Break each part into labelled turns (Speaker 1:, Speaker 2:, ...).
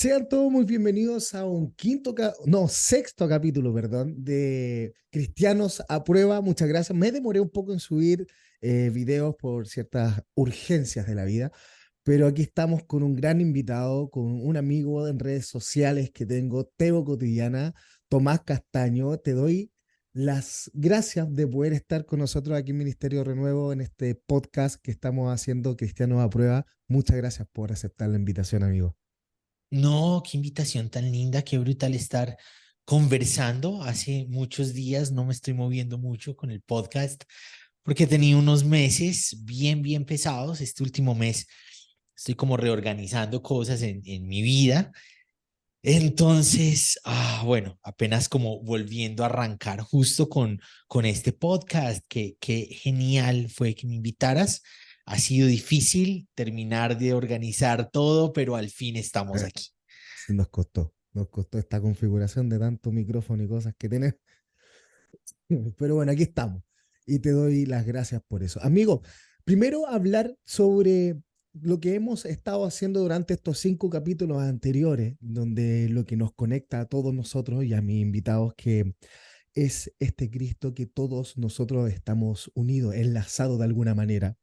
Speaker 1: Sean todos muy bienvenidos a un sexto capítulo, perdón, de Cristianos a Prueba. Muchas gracias. Me demoré un poco en subir videos por ciertas urgencias de la vida, pero aquí estamos con un gran invitado, con un amigo en redes sociales que tengo, Teo Cotidiana, Tomás Castaño. Te doy las gracias de poder estar con nosotros aquí en Ministerio Renuevo en este podcast que estamos haciendo Cristianos a Prueba. Muchas gracias por aceptar la invitación, amigo.
Speaker 2: No, qué invitación tan linda, qué brutal estar conversando. Hace muchos días no me estoy moviendo mucho con el podcast porque tenía unos meses bien pesados. Este último mes estoy como reorganizando cosas en mi vida. Entonces, bueno, apenas como volviendo a arrancar justo con este podcast, que genial fue que me invitaras. Ha sido difícil terminar de organizar todo, pero al fin estamos aquí.
Speaker 1: Sí, nos costó esta configuración de tanto micrófono y cosas que tenés. Pero bueno, aquí estamos y te doy las gracias por eso. Amigo, primero hablar sobre lo que hemos estado haciendo durante estos 5 capítulos anteriores, donde lo que nos conecta a todos nosotros y a mis invitados, que es este Cristo que todos nosotros estamos unidos, enlazados de alguna manera,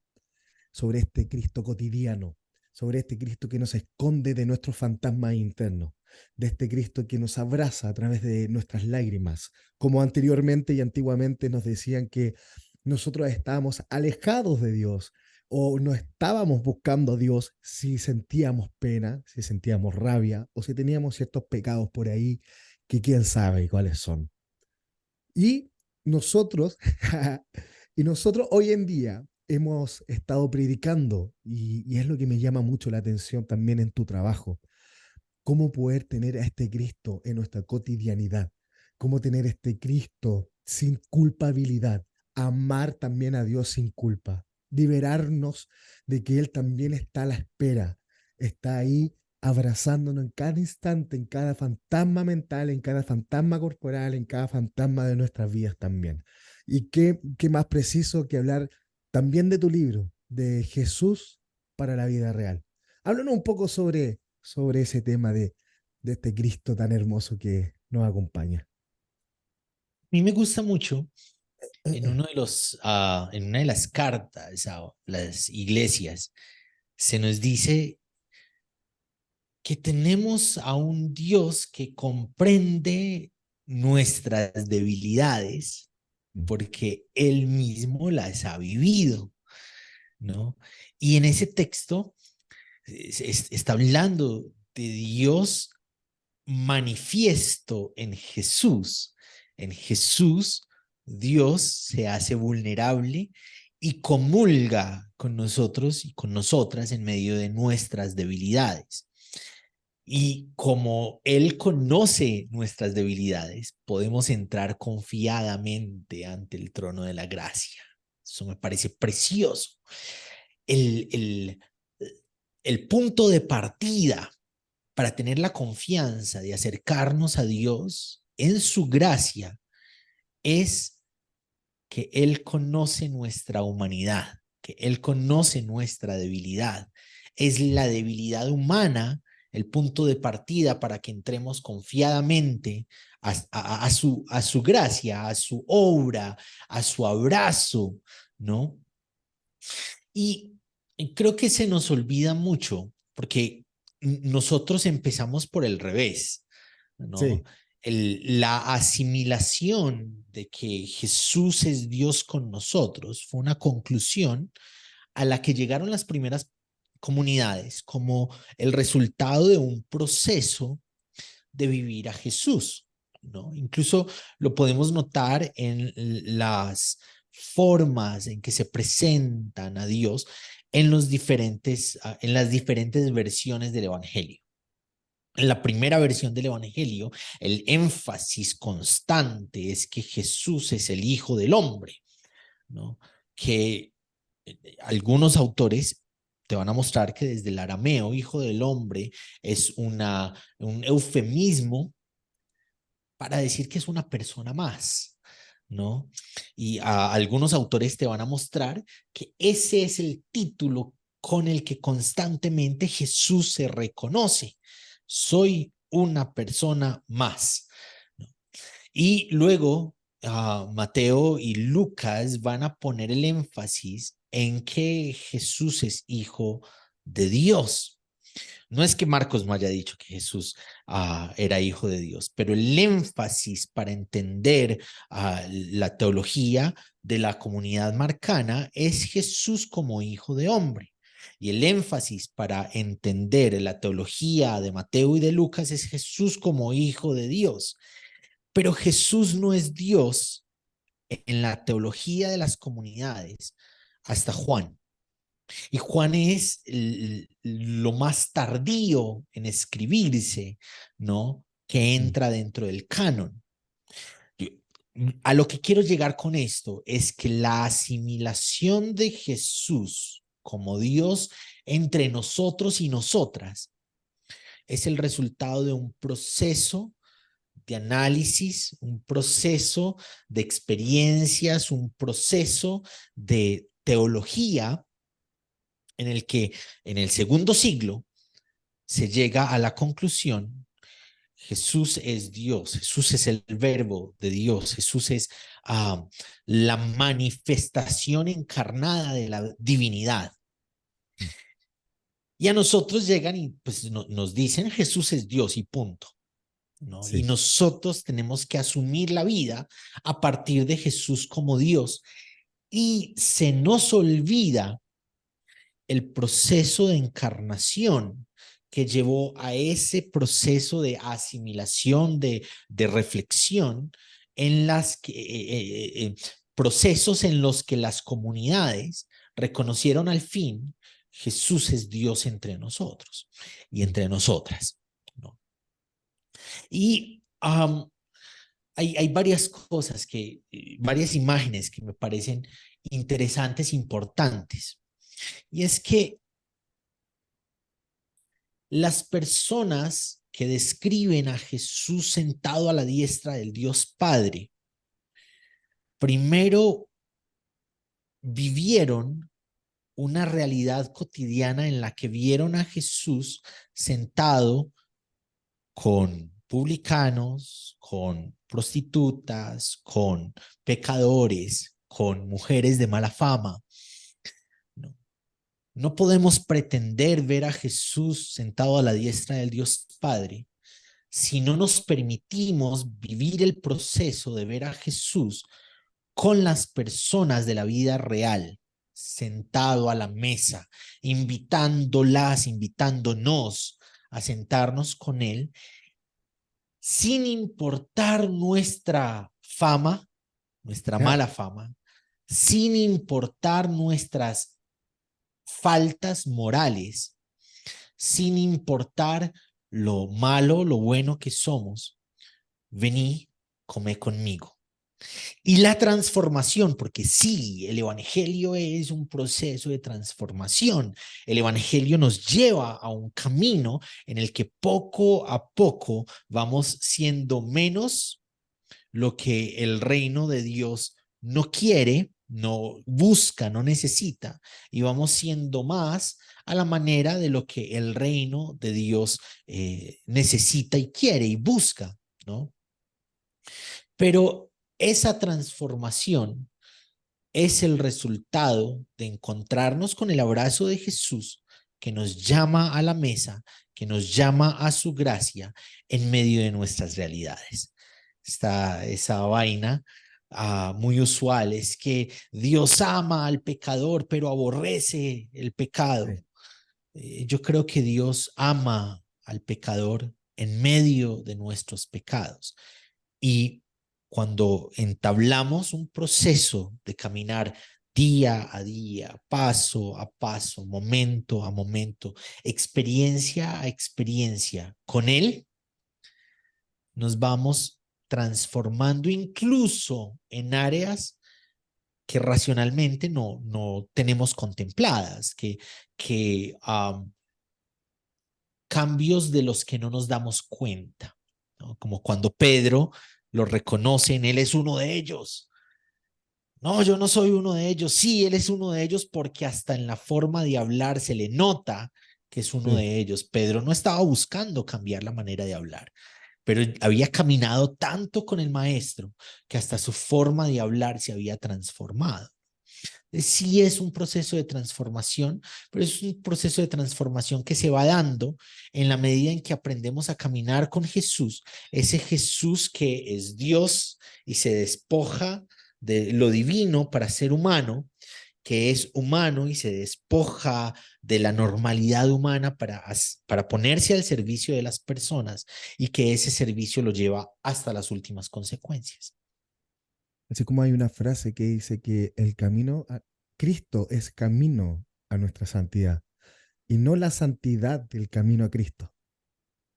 Speaker 1: sobre este Cristo cotidiano, sobre este Cristo que nos esconde de nuestros fantasmas internos, de este Cristo que nos abraza a través de nuestras lágrimas, como anteriormente y antiguamente nos decían que nosotros estábamos alejados de Dios o no estábamos buscando a Dios si sentíamos pena, si sentíamos rabia o si teníamos ciertos pecados por ahí que quién sabe cuáles son. Y nosotros, y nosotros hoy en día hemos estado predicando, y es lo que me llama mucho la atención también en tu trabajo, cómo poder tener a este Cristo en nuestra cotidianidad, cómo tener este Cristo sin culpabilidad, amar también a Dios sin culpa, liberarnos de que Él también está a la espera, está ahí abrazándonos en cada instante, en cada fantasma mental, en cada fantasma corporal, en cada fantasma de nuestras vidas también. Y qué más preciso que hablar también de tu libro, de Jesús para la vida real. Háblanos un poco sobre ese tema de este Cristo tan hermoso que nos acompaña.
Speaker 2: Mí me gusta mucho en una de las cartas a las iglesias, se nos dice que tenemos a un Dios que comprende nuestras debilidades porque Él mismo las ha vivido, ¿no? Y en ese texto está hablando de Dios manifiesto en Jesús. En Jesús, Dios se hace vulnerable y comulga con nosotros y con nosotras en medio de nuestras debilidades. Y como Él conoce nuestras debilidades, podemos entrar confiadamente ante el trono de la gracia. Eso me parece precioso. El, el, el punto de partida para tener la confianza de acercarnos a Dios en su gracia es que Él conoce nuestra humanidad, que Él conoce nuestra debilidad. Es la debilidad humana el punto de partida para que entremos confiadamente a su gracia, a su obra, a su abrazo, ¿no? Y creo que se nos olvida mucho porque nosotros empezamos por el revés, ¿no?
Speaker 1: Sí,
Speaker 2: La asimilación de que Jesús es Dios con nosotros fue una conclusión a la que llegaron las primeras comunidades como el resultado de un proceso de vivir a Jesús, ¿no? Incluso lo podemos notar en las formas en que se presentan a Dios en las diferentes versiones del Evangelio. En la primera versión del Evangelio, el énfasis constante es que Jesús es el Hijo del Hombre, ¿no? Que algunos autores te van a mostrar que desde el arameo, Hijo del Hombre, es un eufemismo para decir que es una persona más, ¿no? Y algunos autores te van a mostrar que ese es el título con el que constantemente Jesús se reconoce. soy una persona más, ¿no? Y luego Mateo y Lucas van a poner el énfasis en que Jesús es hijo de Dios. No es que Marcos no haya dicho que Jesús era hijo de Dios, pero el énfasis para entender la teología de la comunidad marcana es Jesús como hijo de hombre. Y el énfasis para entender la teología de Mateo y de Lucas es Jesús como hijo de Dios. Pero Jesús no es Dios en la teología de las comunidades hasta Juan. Y Juan es lo más tardío en escribirse, ¿no? Que
Speaker 1: Mm.
Speaker 2: entra dentro del canon. A lo que quiero llegar con esto es que la asimilación de Jesús como Dios entre nosotros y nosotras es el resultado de un proceso de análisis, un proceso de experiencias, un proceso de teología en el que en el segundo siglo se llega a la conclusión: Jesús es Dios, Jesús es el verbo de Dios, Jesús es la manifestación encarnada de la divinidad.
Speaker 1: Mm.
Speaker 2: Y a nosotros llegan y pues nos dicen Jesús es Dios y punto, ¿no? Y
Speaker 1: Sí,
Speaker 2: nosotros tenemos que asumir la vida a partir de Jesús como Dios. Y se nos olvida el proceso de encarnación que llevó a ese proceso de asimilación, de reflexión, en las que, procesos en los que las comunidades reconocieron al fin Jesús es Dios entre nosotros y
Speaker 1: mm,
Speaker 2: entre nosotras, ¿no? Y hay varias cosas varias imágenes que me parecen interesantes, importantes. Y es que las personas que describen a Jesús sentado a la diestra del Dios Padre, primero vivieron una realidad cotidiana en la que vieron a Jesús sentado con publicanos, con prostitutas, con pecadores, con mujeres de mala fama. No, no podemos pretender ver a Jesús sentado a la diestra del Dios Padre si no nos permitimos vivir el proceso de ver a Jesús con las personas de la vida real, sentado a la mesa, invitándolas, invitándonos a sentarnos con Él, sin importar nuestra fama, nuestra
Speaker 1: ya,
Speaker 2: mala fama, sin importar nuestras faltas morales, sin importar lo malo, lo bueno que somos. Vení, come conmigo. Y la transformación, porque sí, el evangelio es un proceso de transformación. El evangelio nos lleva a un camino en el que poco a poco vamos siendo menos lo que el reino de Dios no quiere, no busca, no necesita, y vamos siendo más a la manera de lo que el reino de Dios necesita y quiere y busca, ¿no? Pero esa transformación es el resultado de encontrarnos con el abrazo de Jesús que nos llama a la mesa, que nos llama a su gracia en medio de nuestras realidades. Esa vaina muy usual es que Dios ama al pecador, pero aborrece el pecado.
Speaker 1: sí.
Speaker 2: Yo creo que Dios ama al pecador en medio de nuestros pecados. Y cuando entablamos un proceso de caminar día a día, paso a paso, momento a momento, experiencia a experiencia, con Él, nos vamos transformando incluso en áreas que racionalmente no tenemos contempladas, que cambios de los que no nos damos cuenta, ¿no? Como cuando Pedro lo reconocen, él es uno de ellos. No, yo no soy uno de ellos. Sí, él es uno de ellos porque hasta en la forma de hablar se le nota que es uno
Speaker 1: Sí.
Speaker 2: de ellos. Pedro no estaba buscando cambiar la manera de hablar, pero había caminado tanto con el maestro que hasta su forma de hablar se había transformado. Sí es un proceso de transformación, pero es un proceso de transformación que se va dando en la medida en que aprendemos a caminar con Jesús, ese Jesús que es Dios y se despoja de lo divino para ser humano, que es humano y se despoja de la normalidad humana para ponerse al servicio de las personas y que ese servicio lo lleva hasta las últimas consecuencias.
Speaker 1: Así como hay una frase que dice que Cristo es camino a nuestra santidad y no la santidad del camino a Cristo.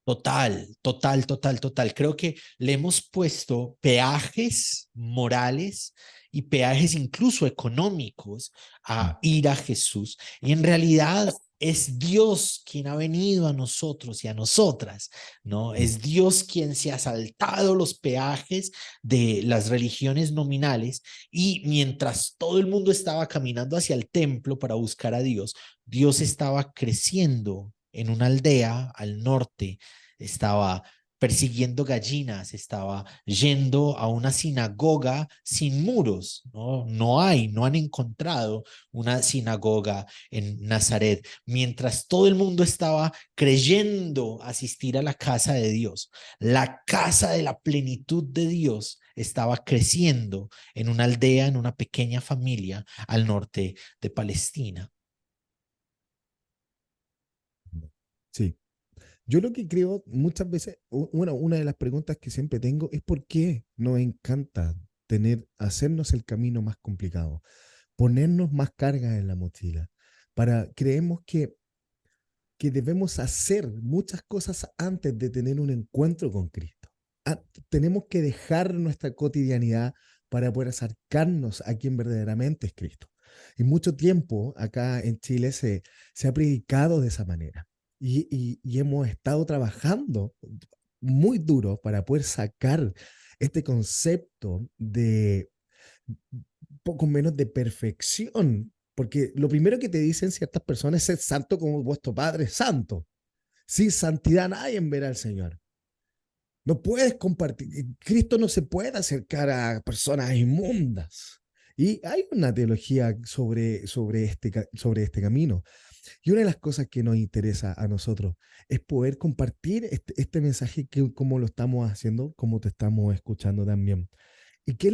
Speaker 2: Total, total, total, total. Creo que le hemos puesto peajes morales y peajes incluso económicos
Speaker 1: Mm.
Speaker 2: a ir a Jesús. Y en realidad es Dios quien ha venido a nosotros y a nosotras, ¿no?
Speaker 1: Mm.
Speaker 2: Es Dios quien se ha saltado los peajes de las religiones nominales y mientras todo el mundo estaba caminando hacia el templo para buscar a Dios, Dios estaba creciendo en una aldea al norte, estaba persiguiendo gallinas, estaba yendo a una sinagoga sin muros, ¿no? No han encontrado una sinagoga en Nazaret, mientras todo el mundo estaba creyendo asistir a la casa de Dios. La casa de la plenitud de Dios estaba creciendo en una aldea, en una pequeña familia al norte de Palestina.
Speaker 1: Sí. Yo lo que creo muchas veces, bueno, una de las preguntas que siempre tengo es por qué nos encanta hacernos el camino más complicado, ponernos más cargas en la mochila. Creemos que debemos hacer muchas cosas antes de tener un encuentro con Cristo. Tenemos que dejar nuestra cotidianidad para poder acercarnos a quien verdaderamente es Cristo. Y mucho tiempo acá en Chile se ha predicado de esa manera. Y hemos estado trabajando muy duro para poder sacar este concepto de poco menos de perfección, porque lo primero que te dicen ciertas personas es ser santo como vuestro Padre es santo. Sin santidad nadie verá al Señor. No puedes compartir. Cristo no se puede acercar a personas inmundas. Y hay una teología sobre este camino. Y una de las cosas que nos interesa a nosotros es poder compartir este mensaje como lo estamos haciendo, como te estamos escuchando también. ¿Y qué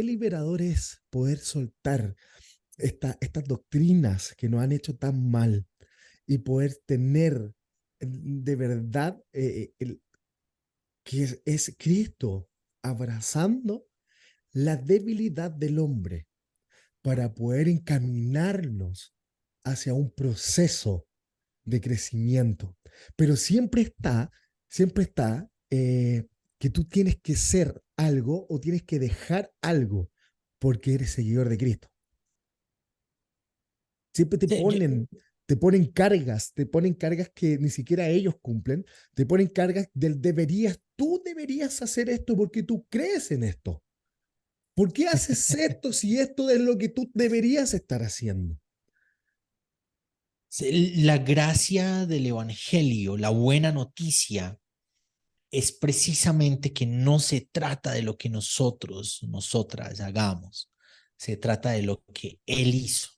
Speaker 1: liberador es poder soltar estas doctrinas que nos han hecho tan mal y poder tener de verdad que es Cristo abrazando la debilidad del hombre para poder encaminarnos hacia un proceso de crecimiento? Pero siempre está que tú tienes que ser algo o tienes que dejar algo porque eres seguidor de Cristo. Siempre
Speaker 2: Sí, yo,
Speaker 1: te ponen cargas que ni siquiera ellos cumplen, te ponen cargas tú deberías hacer esto porque tú crees en esto. ¿Por qué haces esto si esto es lo que tú deberías estar haciendo?
Speaker 2: la gracia del Evangelio, la buena noticia, es precisamente que no se trata de lo que nosotras hagamos, se trata de lo que Él hizo,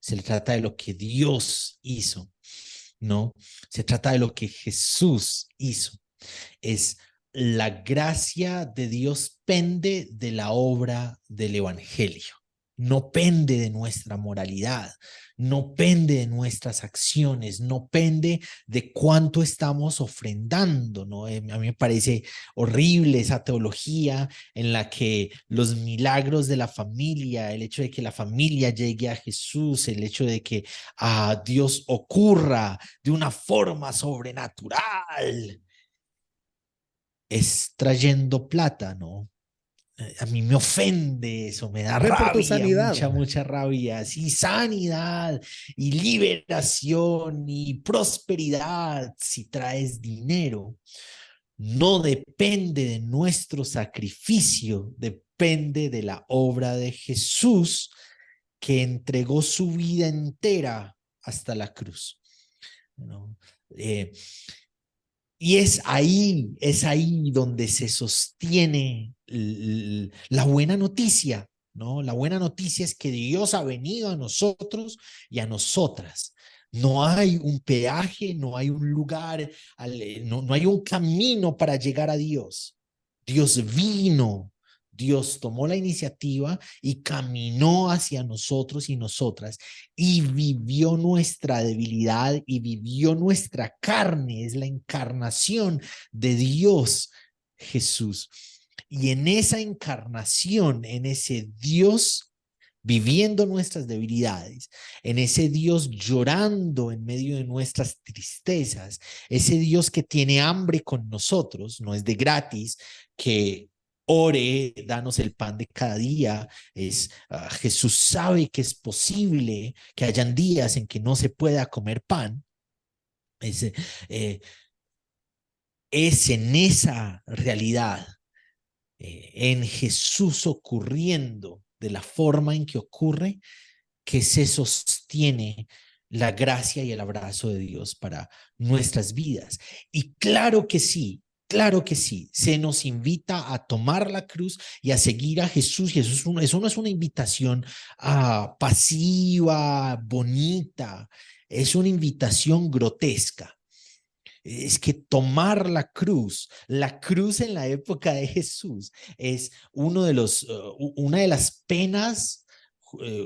Speaker 2: se trata de lo que Dios hizo, ¿no? Se trata de lo que Jesús hizo. Es la gracia de Dios pende de la obra del Evangelio. No pende de nuestra moralidad, no pende de nuestras acciones, no pende de cuánto estamos ofrendando, ¿no? A mí me parece horrible esa teología en la que los milagros de la familia, el hecho de que la familia llegue a Jesús, el hecho de que Dios ocurra de una forma sobrenatural, es trayendo plata, ¿no? A mí me ofende eso, me da
Speaker 1: Ven por tu
Speaker 2: rabia,
Speaker 1: sanidad.
Speaker 2: mucha rabia. Sí, sanidad y liberación y prosperidad si traes dinero. No depende de nuestro sacrificio, depende de la obra de Jesús que entregó su vida entera hasta la cruz. ¿no? Eh, y es ahí donde se sostiene la buena noticia, ¿no? La buena noticia es que Dios ha venido a nosotros y a nosotras. No hay un peaje, no hay un lugar, no hay un camino para llegar a Dios. Dios vino, Dios tomó la iniciativa y caminó hacia nosotros y nosotras y vivió nuestra debilidad y vivió nuestra carne, es la encarnación de Dios Jesús. Y en esa encarnación, en ese Dios viviendo nuestras debilidades, en ese Dios llorando en medio de nuestras tristezas, ese Dios que tiene hambre con nosotros, no es de gratis, que ore, danos el pan de cada día, Jesús sabe que es posible que hayan días en que no se pueda comer pan, es, eh, es en esa realidad, en Jesús ocurriendo de la forma en que ocurre, que se sostiene la gracia y el abrazo de Dios para nuestras vidas. Y claro que sí, se nos invita a tomar la cruz y a seguir a Jesús. Y eso no es una invitación pasiva, bonita, es una invitación grotesca. Es que tomar la cruz en la época de Jesús es una de las penas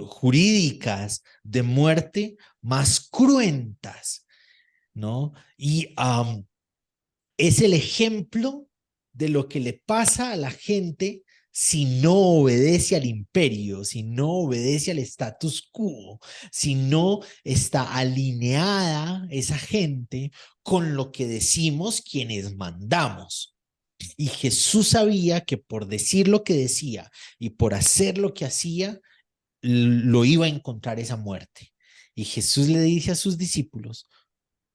Speaker 2: jurídicas de muerte más cruentas, ¿no? Y es el ejemplo de lo que le pasa a la gente si no obedece al imperio, si no obedece al status quo, si no está alineada esa gente con lo que decimos quienes mandamos. Y Jesús sabía que por decir lo que decía y por hacer lo que hacía, lo iba a encontrar esa muerte. Y Jesús le dice a sus discípulos,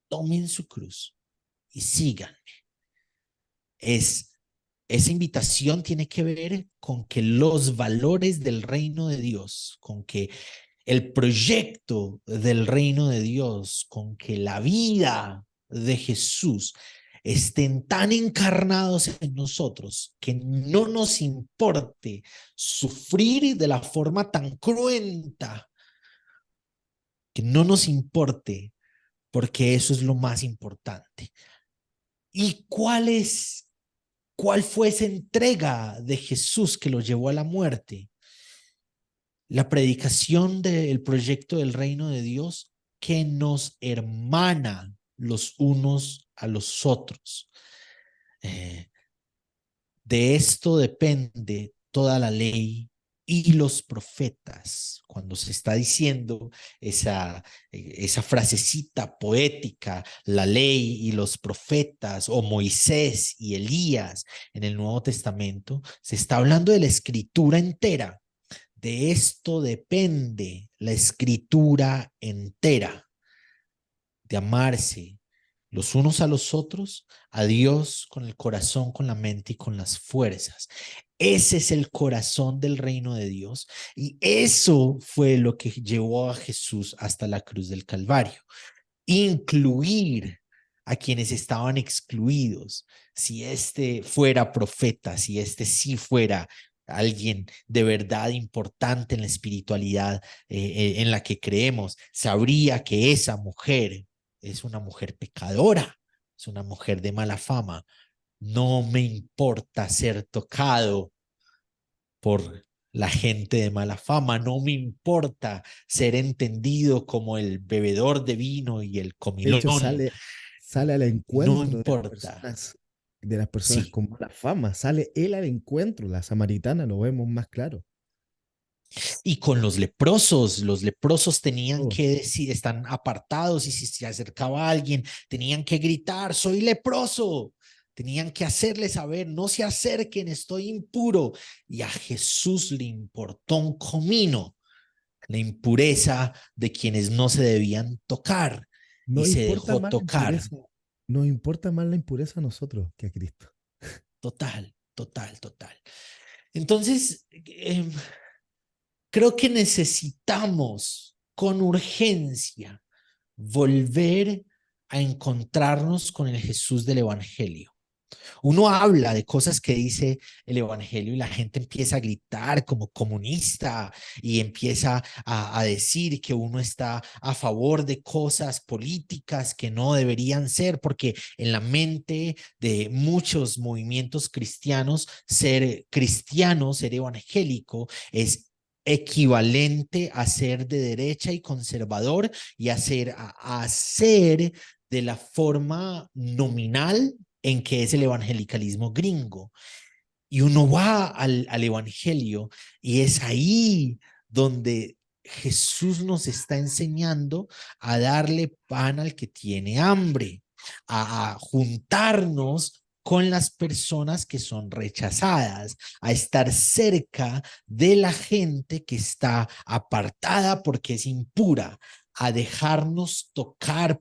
Speaker 2: tomen su cruz y sigan. Es, esa invitación tiene que ver con que los valores del reino de Dios, con que el proyecto del reino de Dios, con que la vida de Jesús estén tan encarnados en nosotros que no nos importe sufrir de la forma tan cruenta, que no nos importe, porque eso es lo más importante. ¿Y cuál fue esa entrega de Jesús que lo llevó a la muerte? La predicación del proyecto del reino de Dios que nos hermana los unos a los otros. Eh, de esto depende toda la ley y los profetas. Cuando se está diciendo esa frasecita poética, la ley y los profetas, o Moisés y Elías en el Nuevo Testamento, se está hablando de la escritura entera. De esto depende la escritura entera, de amarse los unos a los otros, a Dios con el corazón, con la mente y con las fuerzas. Ese es el corazón del reino de Dios y eso fue lo que llevó a Jesús hasta la cruz del Calvario. Incluir a quienes estaban excluidos. Si este fuera profeta, si este sí fuera alguien de verdad importante en la espiritualidad en la que creemos, sabría que esa mujer es una mujer pecadora, es una mujer de mala fama. No me importa ser tocado por la gente de mala fama, no me importa ser entendido como el bebedor de vino y el
Speaker 1: De hecho,
Speaker 2: comilón,
Speaker 1: sale al
Speaker 2: no
Speaker 1: encuentro
Speaker 2: importa.
Speaker 1: de las personas
Speaker 2: Sí,
Speaker 1: con mala fama. Sale él al encuentro, la samaritana, lo vemos más claro.
Speaker 2: y con los leprosos tenían
Speaker 1: Oh,
Speaker 2: que decir, están apartados y si se acercaba a alguien, tenían que gritar, soy leproso. Tenían que hacerle saber, no se acerquen, estoy impuro. Y a Jesús le importó un comino la impureza de quienes no se debían tocar y
Speaker 1: no
Speaker 2: se
Speaker 1: importa
Speaker 2: dejó
Speaker 1: más la
Speaker 2: tocar.
Speaker 1: impureza, nos importa más la impureza a nosotros que a Cristo.
Speaker 2: Total, total, total. Entonces, creo que necesitamos con urgencia volver a encontrarnos con el Jesús del Evangelio. Uno habla de cosas que dice el Evangelio y la gente empieza a gritar como comunista y empieza a decir que uno está a favor de cosas políticas que no deberían ser, porque en la mente de muchos movimientos cristianos, ser cristiano, ser evangélico, es equivalente a ser de derecha y conservador y a ser de la forma nominal en que es el evangelicalismo gringo. Y uno va al evangelio y es ahí donde Jesús nos está enseñando a darle pan al que tiene hambre, a juntarnos con las personas que son rechazadas, a estar cerca de la gente que está apartada porque es impura, a dejarnos tocar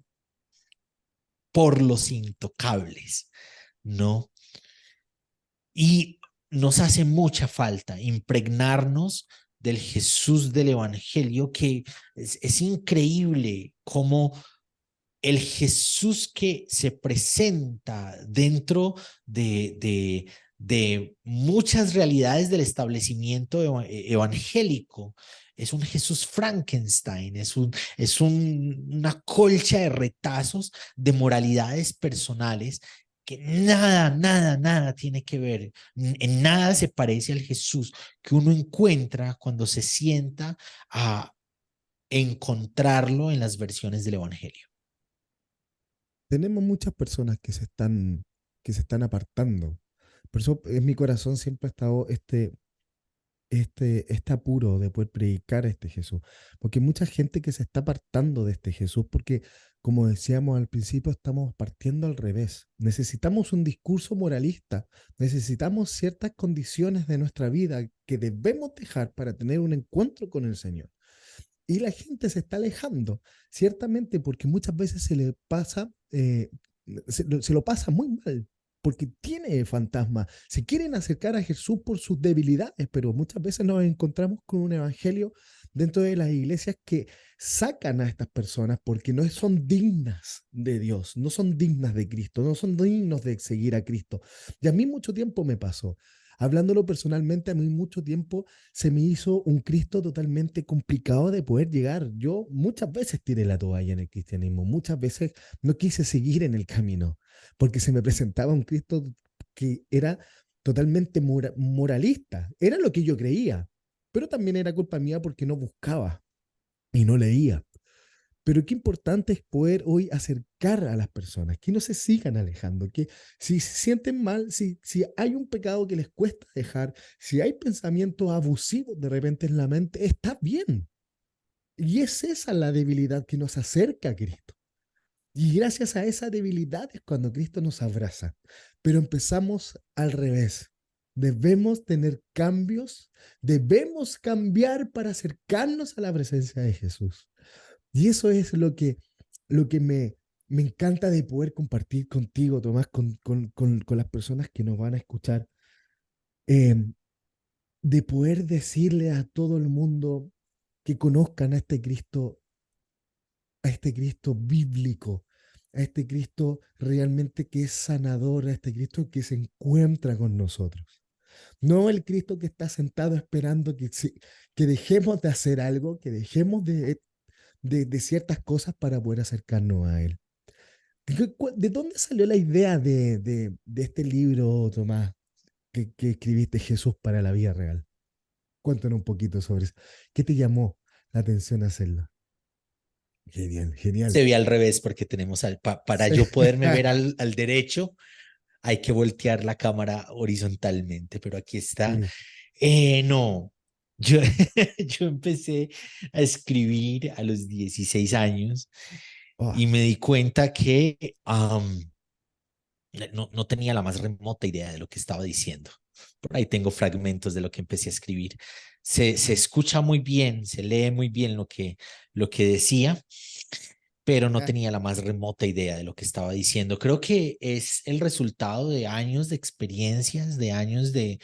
Speaker 2: por los intocables, ¿no? Y nos hace mucha falta impregnarnos del Jesús del Evangelio, que es increíble cómo el Jesús que se presenta dentro de muchas realidades del establecimiento evangélico es un Jesús Frankenstein, una colcha de retazos de moralidades personales que nada tiene que ver, en nada se parece al Jesús que uno encuentra cuando se sienta a encontrarlo en las versiones del Evangelio.
Speaker 1: Tenemos muchas personas que se están apartando. Por eso en mi corazón siempre ha estado este apuro de poder predicar a este Jesús. Porque hay mucha gente que se está apartando de este Jesús porque, como decíamos al principio, estamos partiendo al revés. Necesitamos un discurso moralista, necesitamos ciertas condiciones de nuestra vida que debemos dejar para tener un encuentro con el Señor. Y la gente se está alejando, ciertamente porque muchas veces se le pasa, se lo pasa muy mal, porque tiene fantasma. Se quieren acercar a Jesús por sus debilidades, pero muchas veces nos encontramos con un evangelio dentro de las iglesias que sacan a estas personas porque no son dignas de Dios, no son dignas de Cristo, no son dignos de seguir a Cristo. Y a mí mucho tiempo me pasó. Hablándolo personalmente, a mí mucho tiempo se me hizo un Cristo totalmente complicado de poder llegar. Yo muchas veces tiré la toalla en el cristianismo, muchas veces no quise seguir en el camino, porque se me presentaba un Cristo que era totalmente moralista. Era lo que yo creía, pero también era culpa mía porque no buscaba y no leía. Pero qué importante es poder hoy acercar a las personas, que no se sigan alejando, que si se sienten mal, si hay un pecado que les cuesta dejar, si hay pensamientos abusivos de repente en la mente, está bien. Y es esa la debilidad que nos acerca a Cristo. Y gracias a esa debilidad es cuando Cristo nos abraza. Pero empezamos al revés. Debemos tener cambios, debemos cambiar para acercarnos a la presencia de Jesús. Y eso es lo que me encanta de poder compartir contigo, Tomás, con las personas que nos van a escuchar, eh, de poder decirle a todo el mundo que conozcan a este Cristo bíblico, a este Cristo realmente que es sanador, a este Cristo que se encuentra con nosotros. No el Cristo que está sentado esperando que dejemos de hacer algo, que dejemos de ciertas cosas para poder acercarnos a Él. ¿De dónde salió la idea de este libro, Tomás, que escribiste Jesús para la vida real? Cuéntanos un poquito sobre eso. ¿Qué te llamó la atención hacerlo? Genial, genial.
Speaker 2: Se ve al revés porque tenemos para
Speaker 1: Sí.
Speaker 2: yo poderme ver al derecho, hay que voltear la cámara horizontalmente, pero aquí está.
Speaker 1: Sí.
Speaker 2: No, yo, yo empecé a escribir a los 16 años
Speaker 1: Oh,
Speaker 2: y me di cuenta que no tenía la más remota idea de lo que estaba diciendo. Por ahí tengo fragmentos de lo que empecé a escribir. Se escucha muy bien, se lee muy bien lo que decía, pero no tenía la más remota idea de lo que estaba diciendo. Creo que es el resultado de años de experiencias, de años de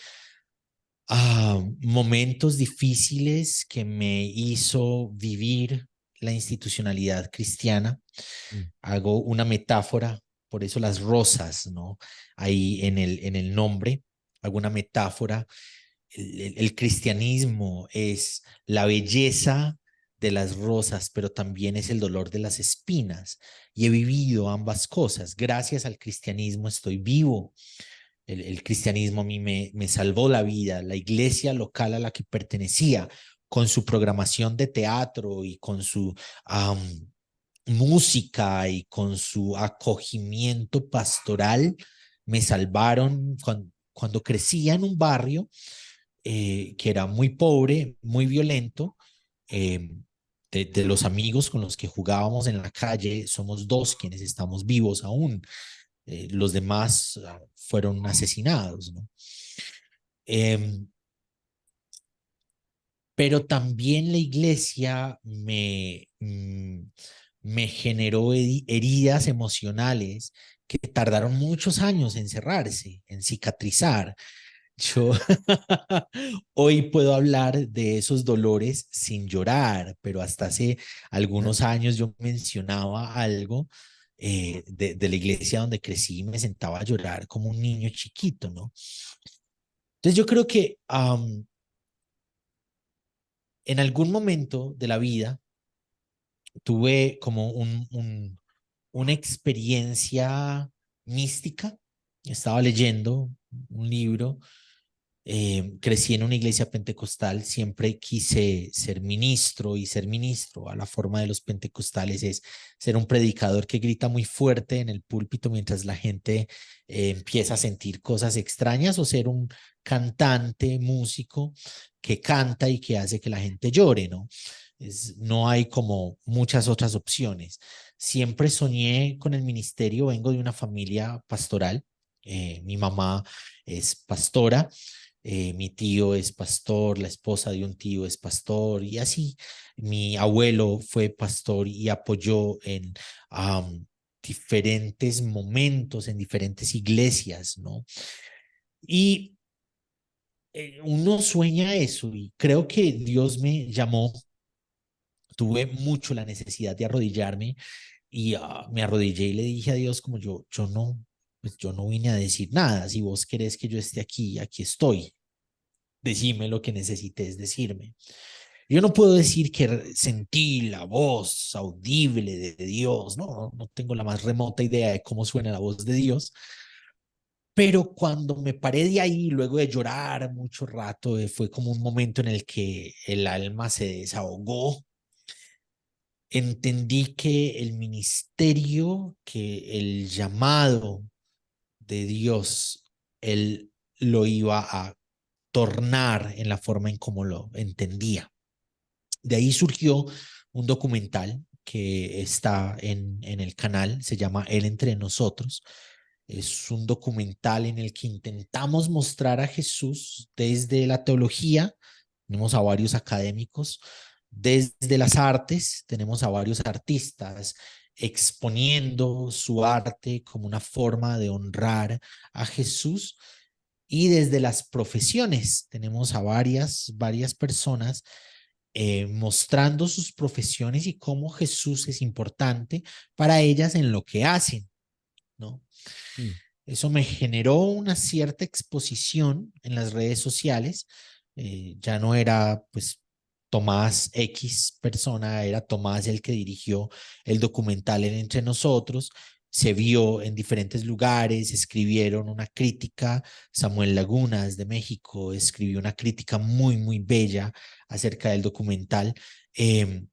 Speaker 2: momentos difíciles que me hizo vivir la institucionalidad cristiana.
Speaker 1: mm,
Speaker 2: Hago una metáfora, por eso las rosas, ¿no? Ahí en el nombre, hago una metáfora. El cristianismo es la belleza de las rosas, pero también es el dolor de las espinas. Y he vivido ambas cosas. Gracias al cristianismo estoy vivo. El cristianismo a mí me salvó la vida. La iglesia local a la que pertenecía, con su programación de teatro y con su música y con su acogimiento pastoral, me salvaron cuando crecía en un barrio que era muy pobre, muy violento. eh, de los amigos con los que jugábamos en la calle, somos dos quienes estamos vivos aún. Los demás fueron asesinados, ¿no? Eh, pero también la iglesia me generó heridas emocionales que tardaron muchos años en cerrarse, en cicatrizar. Yo hoy puedo hablar de esos dolores sin llorar, pero hasta hace algunos
Speaker 1: claro.
Speaker 2: años yo mencionaba algo de la iglesia donde crecí y me sentaba a llorar como un niño chiquito, ¿no? Entonces yo creo que en algún momento de la vida tuve como una experiencia mística. Estaba leyendo un libro. Crecí en una iglesia pentecostal, siempre quise ser ministro y ser ministro a la forma de los pentecostales es ser un predicador que grita muy fuerte en el púlpito mientras la gente empieza a sentir cosas extrañas o ser un cantante, músico que canta y que hace que la gente llore, ¿no? No hay como muchas otras opciones. Siempre soñé con el ministerio, vengo de una familia pastoral, mi mamá es pastora, mi tío es pastor, la esposa de un tío es pastor y así. Mi abuelo fue pastor y apoyó en diferentes momentos, en diferentes iglesias, ¿no? Y uno sueña eso y creo que Dios me llamó, tuve mucho la necesidad de arrodillarme y me arrodillé y le dije a Dios como yo no, pues yo no vine a decir nada, si vos querés que yo esté aquí, aquí estoy, decime lo que necesites decirme. Yo no puedo decir que sentí la voz audible de Dios, no tengo la más remota idea de cómo suena la voz de Dios, pero cuando me paré de ahí, luego de llorar mucho rato, fue como un momento en el que el alma se desahogó. Entendí que el ministerio, que el llamado de Dios, Él lo iba a tornar en la forma en cómo lo entendía. De ahí surgió un documental que está en el canal, se llama Él entre nosotros. Es un documental en el que intentamos mostrar a Jesús desde la teología, tenemos a varios académicos, desde las artes, tenemos a varios artistas exponiendo su arte como una forma de honrar a Jesús. Y desde las profesiones tenemos a varias personas mostrando sus profesiones y cómo Jesús es importante para ellas en lo que hacen, ¿no?
Speaker 1: Mm,
Speaker 2: Eso me generó una cierta exposición en las redes sociales. Ya no era pues Tomás X persona, era Tomás el que dirigió el documental en Entre Nosotros. Se vio en diferentes lugares, escribieron una crítica. Samuel Lagunas de México escribió una crítica muy bella acerca del documental. Eh,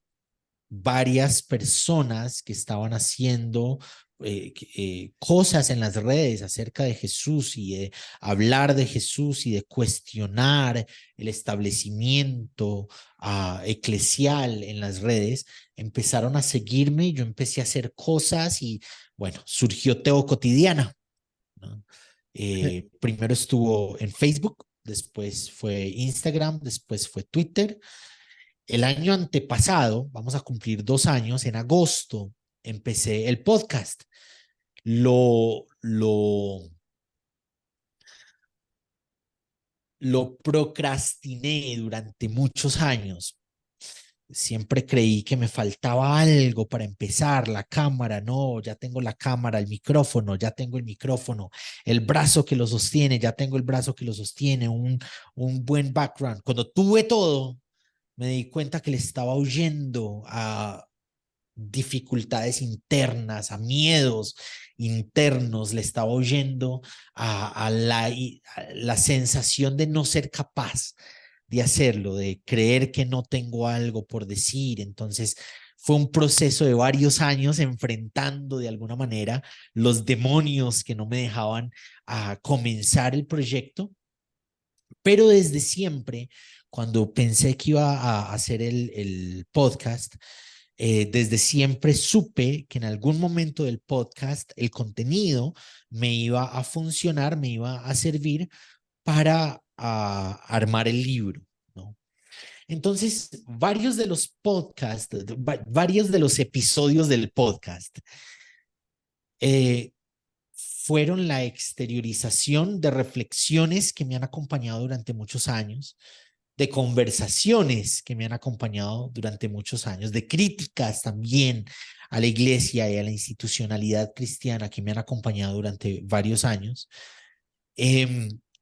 Speaker 2: Varias personas que estaban haciendo cosas en las redes acerca de Jesús y de hablar de Jesús y de cuestionar el establecimiento eclesial en las redes, empezaron a seguirme y yo empecé a hacer cosas y bueno, surgió Teo Cotidiana, ¿no? Primero estuvo en Facebook, después fue Instagram, después fue Twitter. El año antepasado, vamos a cumplir 2 años, en agosto, empecé el podcast. Lo, lo, lo procrastiné durante muchos años. Siempre creí que me faltaba algo para empezar, la cámara, no, ya tengo la cámara, el micrófono, ya tengo el micrófono, el brazo que lo sostiene, ya tengo el brazo que lo sostiene, un buen background. Cuando tuve todo, me di cuenta que le estaba huyendo a dificultades internas, a miedos internos, le estaba huyendo a la sensación de no ser capaz de hacerlo, de creer que no tengo algo por decir. Entonces fue un proceso de varios años enfrentando de alguna manera los demonios que no me dejaban comenzar el proyecto, pero desde siempre, cuando pensé que iba a hacer el podcast, desde siempre supe que en algún momento del podcast el contenido me iba a funcionar, me iba a servir para armar el libro, ¿no? Entonces, varios de los podcasts, varios de los episodios del podcast eh, fueron la exteriorización de reflexiones que me han acompañado durante muchos años, de conversaciones que me han acompañado durante muchos años, de críticas también a la iglesia y a la institucionalidad cristiana que me han acompañado durante varios años.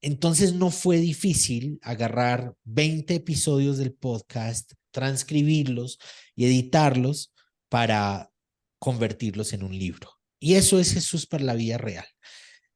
Speaker 2: Entonces no fue difícil agarrar 20 episodios del podcast, transcribirlos y editarlos para convertirlos en un libro. Y eso es Jesús para la vida real.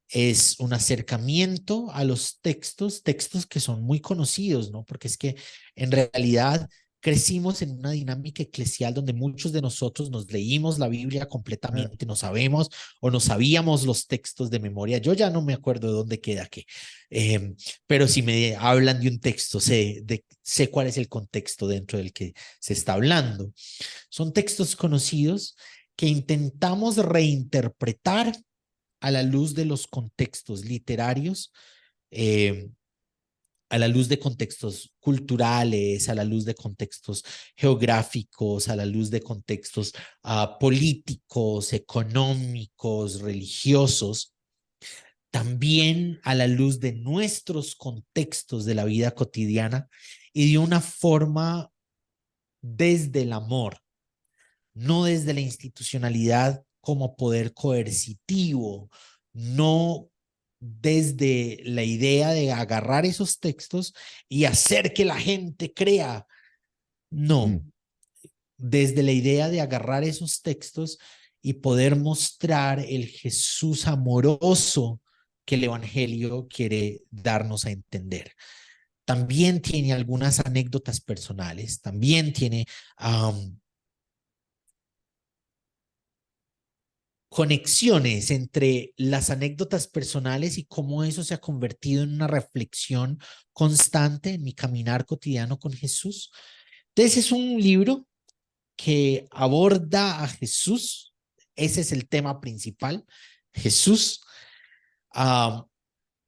Speaker 2: Es un acercamiento a los textos, textos que son muy conocidos, ¿no? Porque es que en realidad crecimos en una dinámica eclesial donde muchos de nosotros nos leímos la Biblia
Speaker 1: Ah,
Speaker 2: completamente, no sabemos o no sabíamos los textos de memoria. Yo ya no me acuerdo de dónde queda qué, eh, pero si me hablan de un texto, sé cuál es el contexto dentro del que se está hablando. Son textos conocidos que intentamos reinterpretar a la luz de los contextos literarios, eh, a la luz de contextos culturales, a la luz de contextos geográficos, a la luz de contextos políticos, económicos, religiosos, también a la luz de nuestros contextos de la vida cotidiana y de una forma desde el amor, no desde la institucionalidad como poder coercitivo, no desde la idea de agarrar esos textos y hacer que la gente crea,
Speaker 1: mm,
Speaker 2: no, desde la idea de agarrar esos textos y poder mostrar el Jesús amoroso que el Evangelio quiere darnos a entender. También tiene algunas anécdotas personales, también tiene conexiones entre las anécdotas personales y cómo eso se ha convertido en una reflexión constante en mi caminar cotidiano con Jesús. Entonces es un libro que aborda a Jesús, ese es el tema principal, Jesús, uh,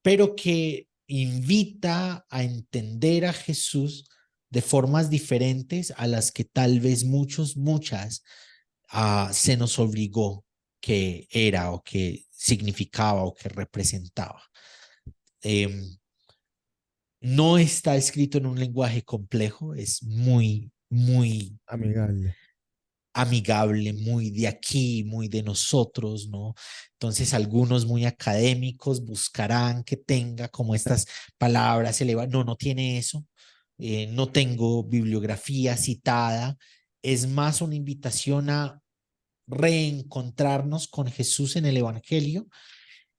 Speaker 2: pero que invita a entender a Jesús de formas diferentes a las que tal vez muchas se nos obligó que era o que significaba o que representaba. Eh, no está escrito en un lenguaje complejo, es muy
Speaker 1: amigable.
Speaker 2: amigable, muy de aquí, muy de nosotros, ¿no? Entonces algunos muy académicos buscarán que tenga como estas palabras elevadas. No, no tiene eso. No tengo bibliografía citada. Es más una invitación a reencontrarnos con Jesús en el Evangelio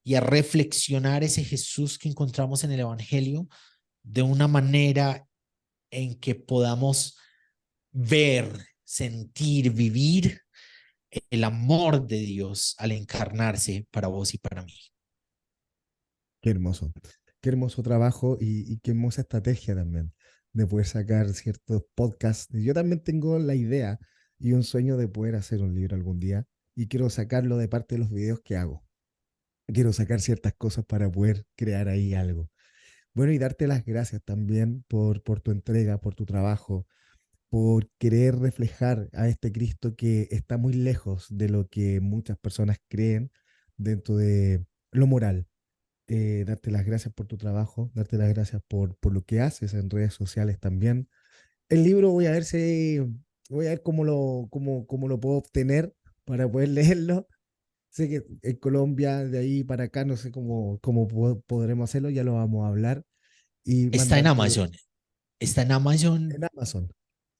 Speaker 2: y a reflexionar ese Jesús que encontramos en el Evangelio de una manera en que podamos ver, sentir, vivir el amor de Dios al encarnarse para vos y para mí.
Speaker 1: Qué hermoso. Qué hermoso trabajo y qué hermosa estrategia también de poder sacar ciertos podcasts. Yo también tengo la idea y un sueño de poder hacer un libro algún día y quiero sacarlo de parte de los videos que hago. Quiero sacar ciertas cosas para poder crear ahí algo. Bueno, y darte las gracias también por tu entrega, por tu trabajo, por querer reflejar a este Cristo que está muy lejos de lo que muchas personas creen dentro de lo moral. Darte las gracias por tu trabajo, darte las gracias por lo que haces en redes sociales también. El libro voy a ver si Voy a ver cómo lo puedo obtener para poder leerlo. Sé que en Colombia, de ahí para acá, no sé cómo podremos hacerlo, ya lo vamos a hablar y
Speaker 2: Está en
Speaker 1: mandártelo
Speaker 2: Amazon. Está en Amazon.
Speaker 1: en Amazon.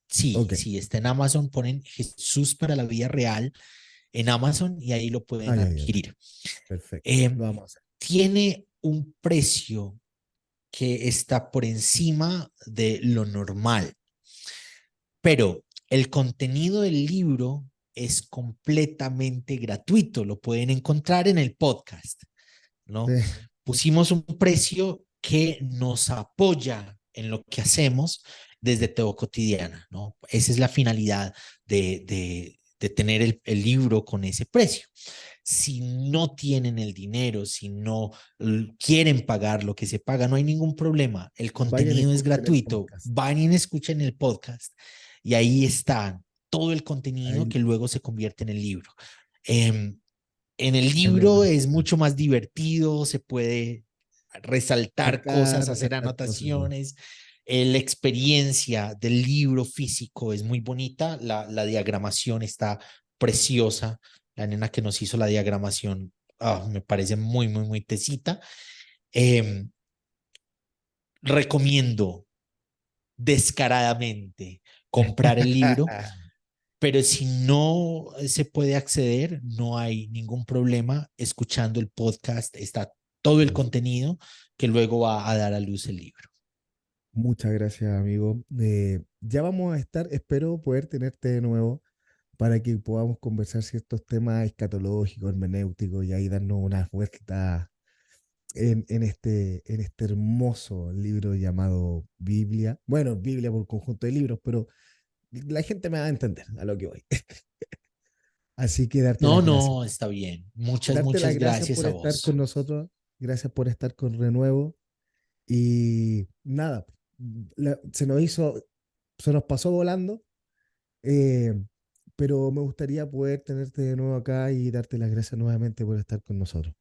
Speaker 2: Sí,
Speaker 1: Ok.
Speaker 2: sí, está en Amazon. Ponen Jesús para la vida real en Amazon y ahí lo pueden
Speaker 1: Ay, ay, ay.
Speaker 2: adquirir.
Speaker 1: Perfecto.
Speaker 2: Em,
Speaker 1: Lo vamos a hacer.
Speaker 2: Tiene un precio que está por encima de lo normal, pero el contenido del libro es completamente gratuito. Lo pueden encontrar en el podcast, ¿no?
Speaker 1: Sí,
Speaker 2: Pusimos un precio que nos apoya en lo que hacemos desde Teo Cotidiana, ¿no? Esa es la finalidad de tener el libro con ese precio. Si no tienen el dinero, si no quieren pagar lo que se paga, no hay ningún problema. El
Speaker 1: vayan,
Speaker 2: contenido es
Speaker 1: escuchen el
Speaker 2: gratuito.
Speaker 1: podcast.
Speaker 2: Vayan, escuchen el podcast y ahí está todo el contenido
Speaker 1: Ahí
Speaker 2: que luego se convierte en el libro. Eh, en el
Speaker 1: ahí lo
Speaker 2: libro
Speaker 1: van a
Speaker 2: es
Speaker 1: escuchar.
Speaker 2: mucho más divertido, se puede resaltar cosas,
Speaker 1: Sacar,
Speaker 2: hacer
Speaker 1: sacar cosas.
Speaker 2: anotaciones. La experiencia del libro físico es muy bonita, la diagramación está preciosa. La nena que nos hizo la diagramación me parece muy, muy, muy tesita. Eh, Recomiendo descaradamente comprar el libro, pero si no se puede acceder, no hay ningún problema. Escuchando el podcast está todo el contenido que luego va a dar a luz el libro.
Speaker 1: Muchas gracias, amigo. Ya vamos a estar, espero poder tenerte de nuevo para que podamos conversar ciertos temas escatológicos, hermenéuticos y ahí darnos una vuelta en este hermoso libro llamado Biblia. Bueno, Biblia por conjunto de libros, pero la gente me va a entender a lo que voy. Así que darte
Speaker 2: No,
Speaker 1: las gracias.
Speaker 2: no, está bien. Muchas,
Speaker 1: Darte las
Speaker 2: muchas
Speaker 1: gracias
Speaker 2: gracias
Speaker 1: por
Speaker 2: a
Speaker 1: estar con
Speaker 2: vos.
Speaker 1: nosotros. Gracias por estar con Renuevo. Y nada, se nos pasó volando, eh, pero me gustaría poder tenerte de nuevo acá y darte las gracias nuevamente por estar con nosotros.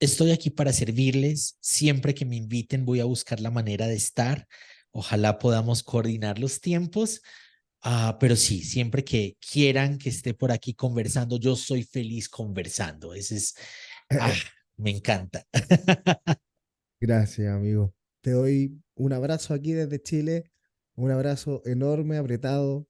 Speaker 2: Estoy aquí para servirles. Siempre que me inviten voy a buscar la manera de estar. Ojalá podamos coordinar los tiempos. Pero sí, siempre que quieran que esté por aquí conversando, yo soy feliz conversando. Ese es, ah, me encanta.
Speaker 1: Gracias, amigo. Te doy un abrazo aquí desde Chile, un abrazo enorme, apretado,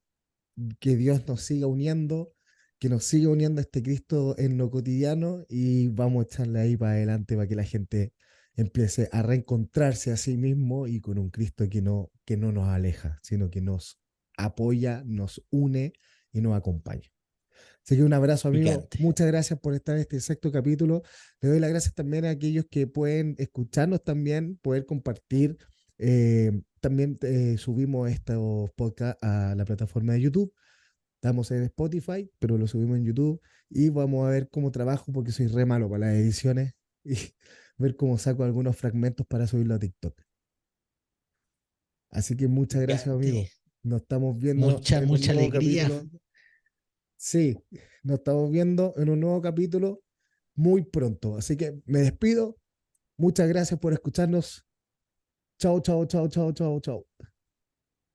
Speaker 1: que Dios nos siga uniendo, que nos siga uniendo a este Cristo en lo cotidiano y vamos a echarle ahí para adelante para que la gente empiece a reencontrarse a sí mismo y con un Cristo que no nos aleja, sino que nos apoya, nos une y nos acompaña. Así que un abrazo, amigo.
Speaker 2: Gigante.
Speaker 1: Muchas gracias por estar en este sexto capítulo. Le doy las gracias también a aquellos que pueden escucharnos también, poder compartir. También subimos estos podcasts a la plataforma de YouTube. Estamos en Spotify, pero lo subimos en YouTube. Y vamos a ver cómo trabajo, porque soy re malo para las ediciones. Y ver cómo saco algunos fragmentos para subirlo a TikTok. Así que muchas gracias, amigo.
Speaker 2: Gigante.
Speaker 1: Nos estamos viendo
Speaker 2: Mucha,
Speaker 1: en un
Speaker 2: mucha
Speaker 1: nuevo
Speaker 2: alegría.
Speaker 1: capítulo. Sí, nos estamos viendo en un nuevo capítulo muy pronto. Así que me despido. Muchas gracias por escucharnos. Chao, chao, chao, chao, chao, chao.